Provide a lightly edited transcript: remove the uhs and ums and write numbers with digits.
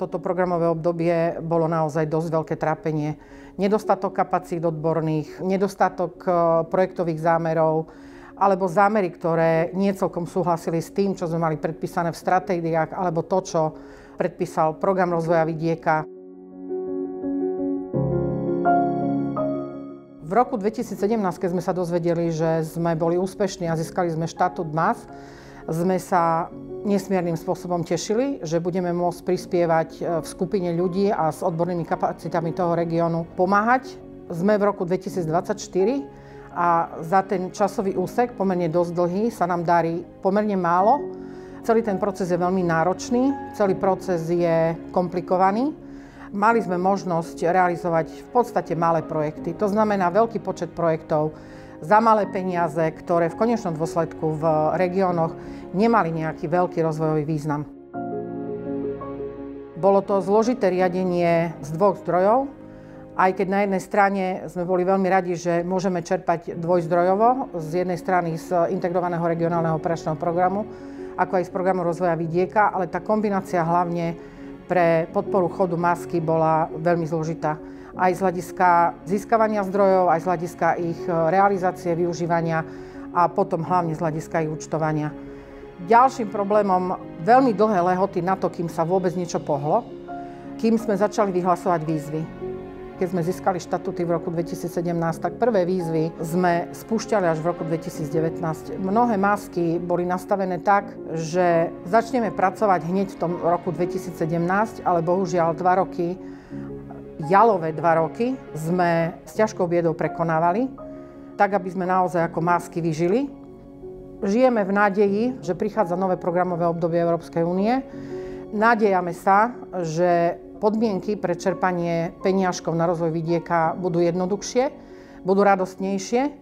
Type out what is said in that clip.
toto programové obdobie bolo naozaj dosť veľké trápenie. Nedostatok kapacít odborných, nedostatok projektových zámerov, alebo zámery, ktoré nie celkom súhlasili s tým, čo sme mali predpísané v stratégiách, alebo to, čo predpísal program rozvoja vidieka. V roku 2017, keď sme sa dozvedeli, že sme boli úspešní a získali sme štatút MAS, sme sa nesmiernym spôsobom tešili, že budeme môcť prispievať v skupine ľudí a s odbornými kapacitami toho regiónu pomáhať. Sme v roku 2024 a za ten časový úsek, pomerne dosť dlhý, sa nám darí pomerne málo. Celý ten proces je veľmi náročný, celý proces je komplikovaný. Mali sme možnosť realizovať v podstate malé projekty. To znamená veľký počet projektov za malé peniaze, ktoré v konečnom dôsledku v regiónoch nemali nejaký veľký rozvojový význam. Bolo to zložité riadenie z dvoch zdrojov, aj keď na jednej strane sme boli veľmi radi, že môžeme čerpať dvojzdrojovo, z jednej strany z integrovaného regionálneho operačného programu, ako aj z programu rozvoja vidieka, ale tá kombinácia hlavne pre podporu chodu MASky bola veľmi zložitá. Aj z hľadiska získavania zdrojov, aj z hľadiska ich realizácie, využívania a potom hlavne z hľadiska ich účtovania. Ďalším problémom veľmi dlhé lehoty na to, kým sa vôbec niečo pohlo, kým sme začali vyhlasovať výzvy. Keď sme získali štatúty v roku 2017, tak prvé výzvy sme spúšťali až v roku 2019. Mnohé MASky boli nastavené tak, že začneme pracovať hneď v tom roku 2017, ale bohužiaľ jalové 2 roky sme s ťažkou biedou prekonávali, tak aby sme naozaj ako MASky vyžili. Žijeme v nádeji, že prichádza nové programové obdobie Európskej únie. Nádejame sa, že podmienky pre čerpanie peniažkov na rozvoj vidieka budú jednoduchšie, budú radostnejšie.